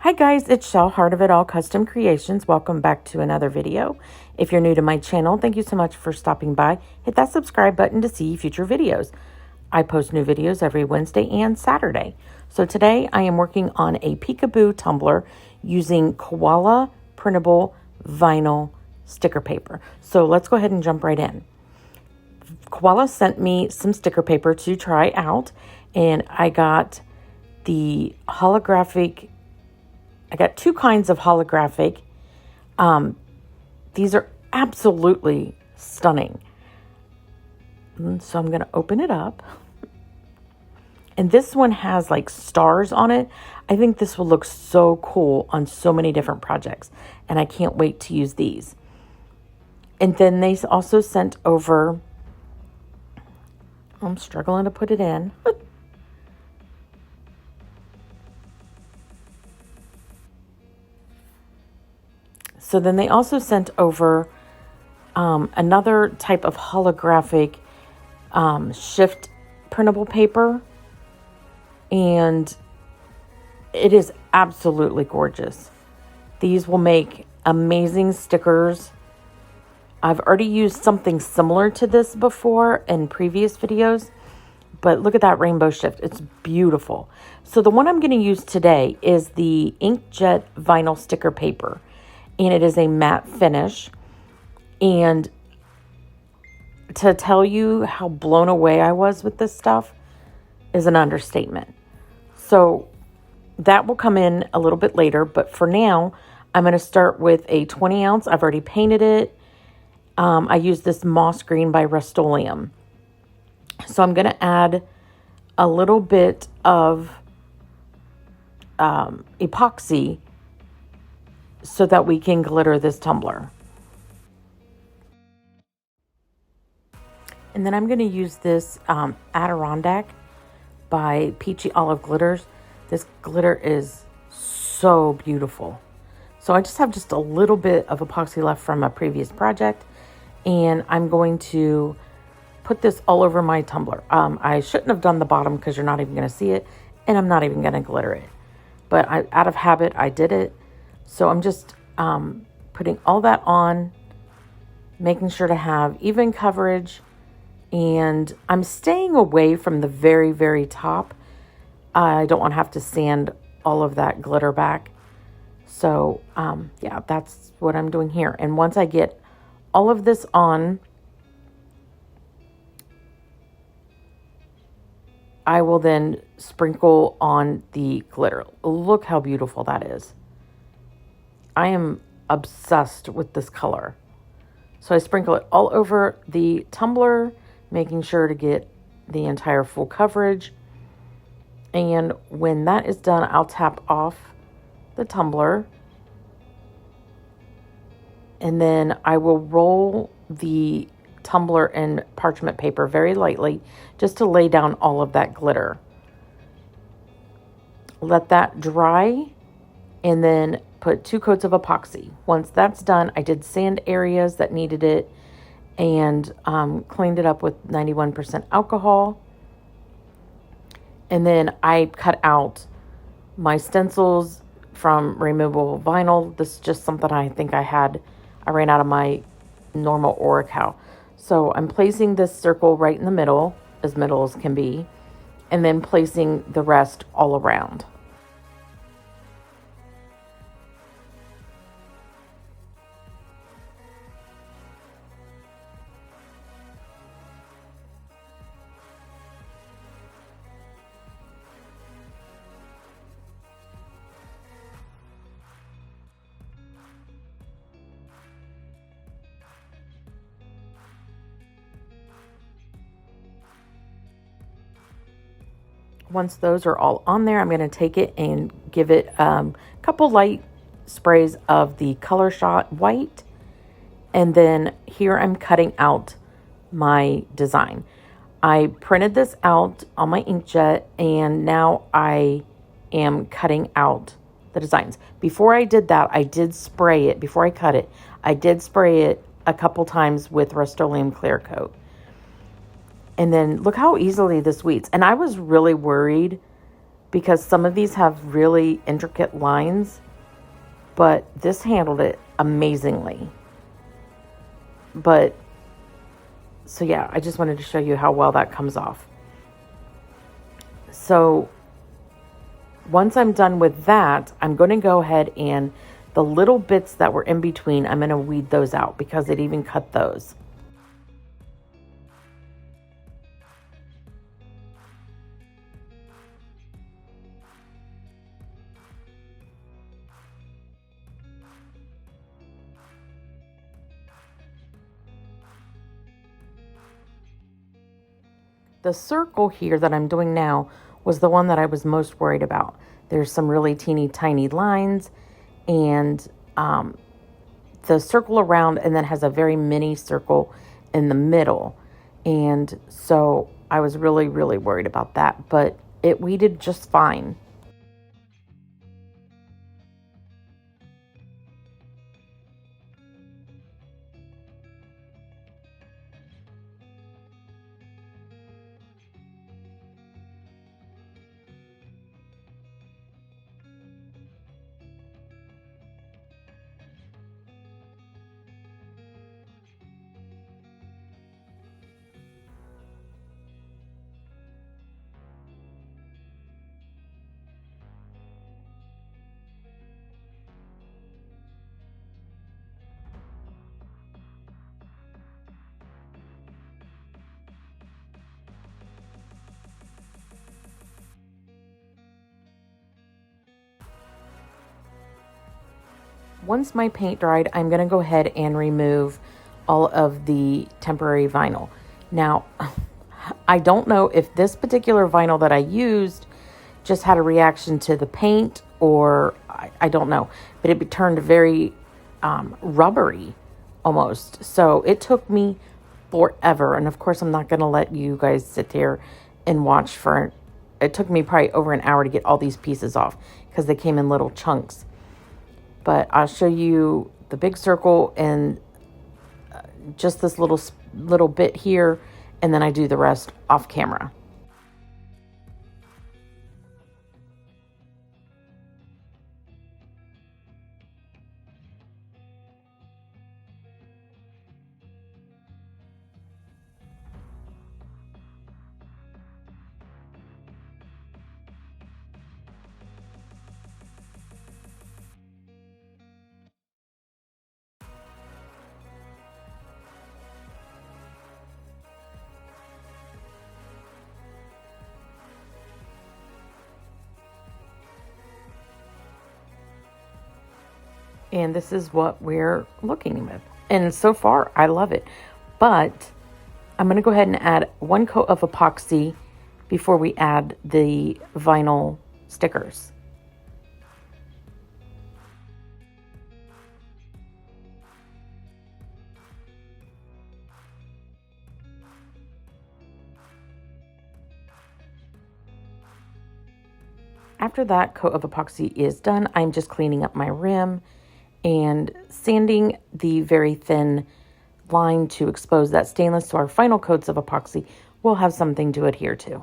Hi guys, it's Shell, Heart of It All Custom Creations. Welcome back to another video. If you're new to my channel, thank you so much for stopping by. Hit that subscribe button to see future videos. I post new videos every Wednesday and Saturday. So today I am working on a Peekaboo tumbler using Koala Printable vinyl sticker paper. So let's go ahead and jump right in. Koala sent me some sticker paper to try out, and I got the holographic. I got two kinds of holographic. These are absolutely stunning. So I'm going to open it up. And this one has like stars on it. I think this will look so cool on so many different projects. And I can't wait to use these. And then they also sent over, I'm struggling to put it in. So then they also sent over another type of holographic shift printable paper. And it is absolutely gorgeous. These will make amazing stickers. I've already used something similar to this before in previous videos. But look at that rainbow shift. It's beautiful. So the one I'm going to use today is the inkjet vinyl sticker paper. And it is a matte finish. And to tell you how blown away I was with this stuff is an understatement. So that will come in a little bit later. But for now, I'm going to start with a 20 ounce. I've already painted it. I used this moss green by Rustoleum. So I'm going to add a little bit of epoxy so that we can glitter this tumbler. And then I'm going to use this Adirondack by Peachy Olive Glitters. This glitter is so beautiful. So I just have just a little bit of epoxy left from a previous project. And I'm going to put this all over my tumbler. I shouldn't have done the bottom because you're not even going to see it. And I'm not even going to glitter it. But out of habit, I did it. So I'm just putting all that on, making sure to have even coverage, and I'm staying away from the very, very top. I don't want to have to sand all of that glitter back. So yeah, that's what I'm doing here. And once I get all of this on, I will then sprinkle on the glitter. Look how beautiful that is. I am obsessed with this color. So I sprinkle it all over the tumbler, making sure to get the entire full coverage. And when that is done, I'll tap off the tumbler. And then I will roll the tumbler in parchment paper very lightly, just to lay down all of that glitter. Let that dry, and then put 2 coats of epoxy. Once that's done, I did sand areas that needed it and cleaned it up with 91% alcohol. And then I cut out my stencils from removable vinyl. This is just something I think I ran out of my normal Oracal. So I'm placing this circle right in the middle as can be, and then placing the rest all around. Once those are all on there, I'm going to take it and give it a couple light sprays of the Colorshot white. And then here I'm cutting out my design. I printed this out on my inkjet, and now I am cutting out the designs. Before I did that, I did spray it. Before I cut it, I did spray it a couple times with Rustoleum clear coat. And then look how easily this weeds. And I was really worried because some of these have really intricate lines, but this handled it amazingly. But, so yeah, I just wanted to show you how well that comes off. So once I'm done with that, I'm going to go ahead and the little bits that were in between, I'm going to weed those out because it even cut those. The circle here that I'm doing now was the one that I was most worried about. There's some really teeny tiny lines, and the circle around, and then has a very mini circle in the middle. And so I was really, really worried about that, but it weeded just fine. Once my paint dried, I'm going to go ahead and remove all of the temporary vinyl. Now, I don't know if this particular vinyl that I used just had a reaction to the paint, or I don't know, but it turned very rubbery almost. So it took me forever. And of course, I'm not going to let you guys sit there and watch for, it took me probably over an hour to get all these pieces off because they came in little chunks. But I'll show you the big circle and just this little bit here, and then I do the rest off camera. And this is what we're looking with. And so far, I love it. But I'm going to go ahead and add 1 coat of epoxy before we add the vinyl stickers. After that coat of epoxy is done, I'm just cleaning up my rim and sanding the very thin line to expose that stainless, so our final coats of epoxy will have something to adhere to.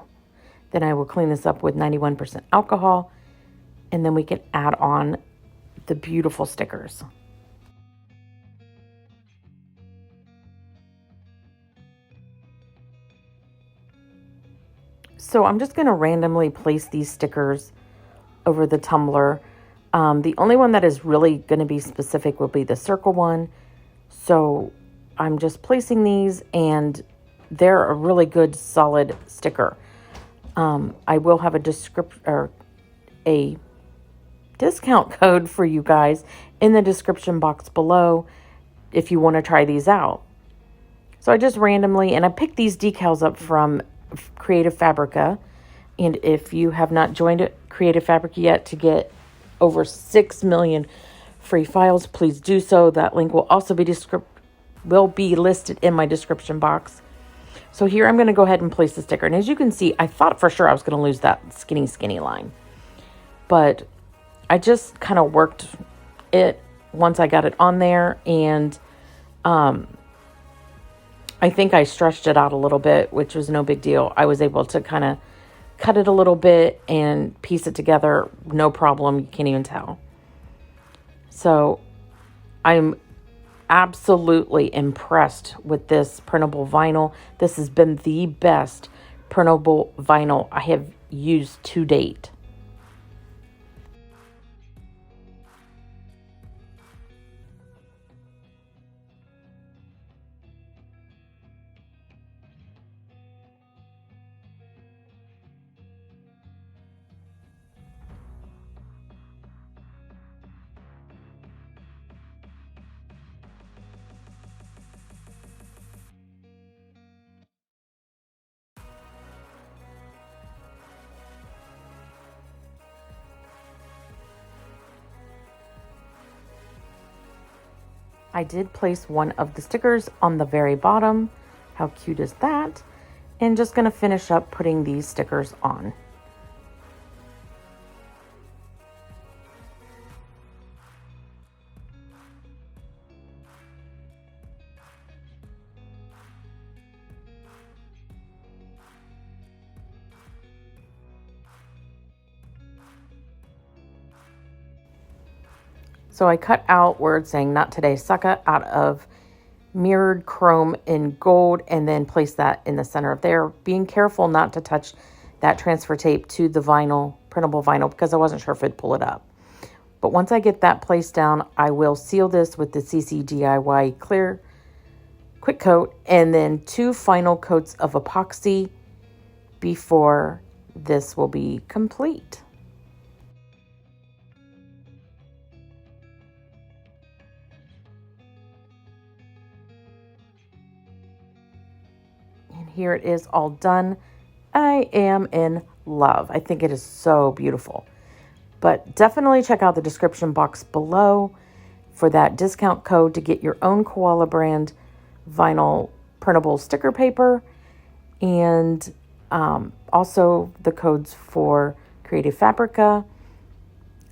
Then I will clean this up with 91% alcohol, and then we can add on the beautiful stickers. So I'm just going to randomly place these stickers over the tumbler. The only one that is really going to be specific will be the circle one. So I'm just placing these, and they're a really good solid sticker. I will have a discount code for you guys in the description box below if you want to try these out. So I just randomly, and I picked these decals up from Creative Fabrica. And if you have not joined Creative Fabrica yet to get over 6 million free files, please do so. That link will also be listed in my description box. So here I'm going to go ahead and place the sticker. And as you can see, I thought for sure I was going to lose that skinny line. But I just kind of worked it once I got it on there. And I think I stretched it out a little bit, which was no big deal. I was able to kind of cut it a little bit and piece it together, no problem. You can't even tell. So I'm absolutely impressed with this printable vinyl. This has been the best printable vinyl I have used to date. I did place one of the stickers on the very bottom. How cute is that? And just going to finish up putting these stickers on. So I cut out where it's saying not today sucka out of mirrored chrome in gold and then place that in the center of there. Being careful not to touch that transfer tape to the vinyl, printable vinyl, because I wasn't sure if it'd pull it up. But once I get that placed down, I will seal this with the CC DIY clear quick coat and then 2 final coats of epoxy before this will be complete. Here it is all done. I am in love. I think it is so beautiful. But definitely check out the description box below for that discount code to get your own Koala brand vinyl printable sticker paper, and also the codes for Creative Fabrica.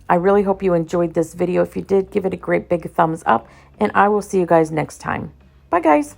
I really hope you enjoyed this video. If you did, give it a great big thumbs up, and I will see you guys next time. Bye, guys.